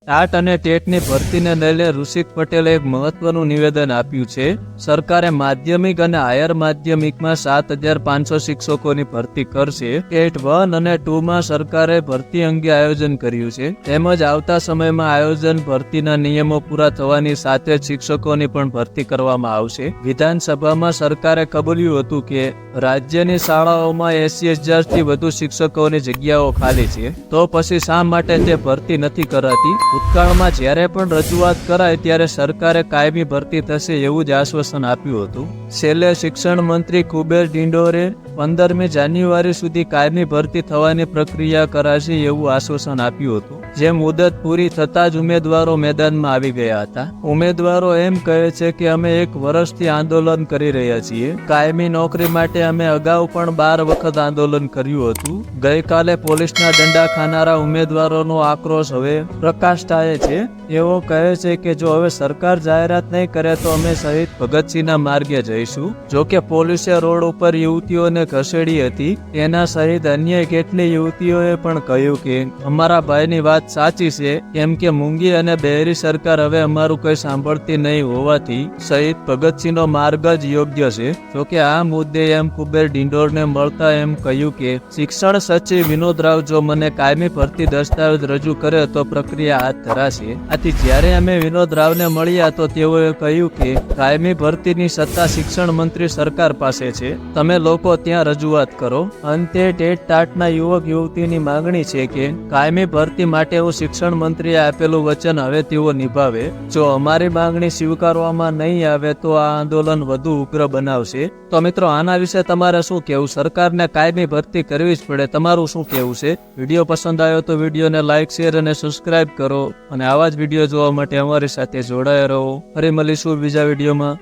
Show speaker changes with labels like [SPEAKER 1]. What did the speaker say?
[SPEAKER 1] TAT અને ટેટની ભરતીને લઈને ઋષિક પટેલે એક મહત્વનું નિવેદન આપ્યું છે. સરકારે માધ્યમિક અને હાયર માધ્યમિકમાં 7,500 શિક્ષકોની ભરતી કરશે. ટેટ 1 અને 2 માં સરકારે ભરતી અંગે આયોજન કર્યું છે. તેમજ આવતા સમયમાં આયોજન ભરતીના નિયમો પૂરા થવાની સાથે જ શિક્ષકોની પણ ભરતી કરવામાં આવશે. વિધાનસભામાં સરકારે કબૂલ્યું હતું કે રાજ્યની શાળાઓમાં 80,000 થી વધુ શિક્ષકોની જગ્યાઓ ખાલી છે, તો પછી શા માટે તે ભરતી નથી કરાતી? ભૂતકાળમાં જ્યારે પણ રજૂઆત કરાય ત્યારે સરકારે કાયમી ભરતી થશે એવું જ આશ્વાસન આપ્યું હતું. છેલ્લે શિક્ષણ મંત્રી કુબેર ડિંડોરે 15મી જાન્યુઆરી સુધી કાયમી ભરતી થવાની પ્રક્રિયા કરાશે એવું આશ્વાસન આપ્યું હતું. જે મુદત પૂરી થતાં જ ઉમેદવારો મેદાનમાં આવી ગયા હતા. ઉમેદવારો એમ કહે છે કે અમે 1 વર્ષથી આંદોલન કરી રહ્યા છીએ. કાયમી નોકરી માટે અમે અગાઉ પણ 12 વખત આંદોલન કર્યું હતું. ગઈકાલે પોલીસના દંડા ખાનારા ઉમેદવારોનો આક્રોશ હવે પ્રકાશ થાય છે. એવો કહે છે કે જો હવે સરકાર જાહેરાત નહીં કરે તો અમે શહીદ ભગતસિંહના માર્ગે જઈશું. જો કે પોલીસે રોડ ઉપર યુવતીઓને ખસેડી હતી. તેના સહિત અન્ય કેટલી યુવતીઓએ પણ કહ્યું કે અમારા ભાઈની વાત સાચી છે, કેમ કે મૂંગી અને બહેરી સરકાર હવે અમારું કંઈ સાંભળતી નહીં હોવાથી શહીદ ભગતસિંહનો માર્ગ જ યોગ્ય છે. જો કે આ મુદ્દે એમ કુબેર ડિંડોરને મળતા એમ કહ્યું કે શિક્ષણ સચિવ વિનોદ રાવ જો મને કાયમી ભરતી દસ્તાવેજ રજૂ કરે તો પ્રક્રિયા હાથ ધરાશે. આથી જ્યારે અમે વિનોદ રાવને મળ્યા તો તેઓએ કહ્યું કે કાયમી ભરતીની સત્તા શિક્ષણ મંત્રી સરકાર પાસે છે, તમે લોકો ત્યાં રજૂઆત કરો. અંતે ટેટ ટાટના યુવક યુવતીની માંગણી છે કે કાયમી ભરતી માટે શિક્ષણ મંત્રીએ આપેલું વચન હવે તેઓ નિભાવે. જો અમારી માંગણી સ્વીકારવામાં નહીં આવે તો આ આંદોલન વધુ ઉગ્ર બનાવશે. તો મિત્રો, આના વિશે તમારે શું કહેવું? સરકારને કાયમી ભરતી કરવી જ પડે, તમારું શું કહેવું છે? વિડીયો પસંદ આવ્યો તો વિડીયોને લાઇક, શેર અને સબસ્ક્રાઇબ કરો અને આવા જ વિડીયો જોવા માટે અમારી સાથે જોડાયા રહો. ફરી મળીશું બીજા વિડીયોમાં.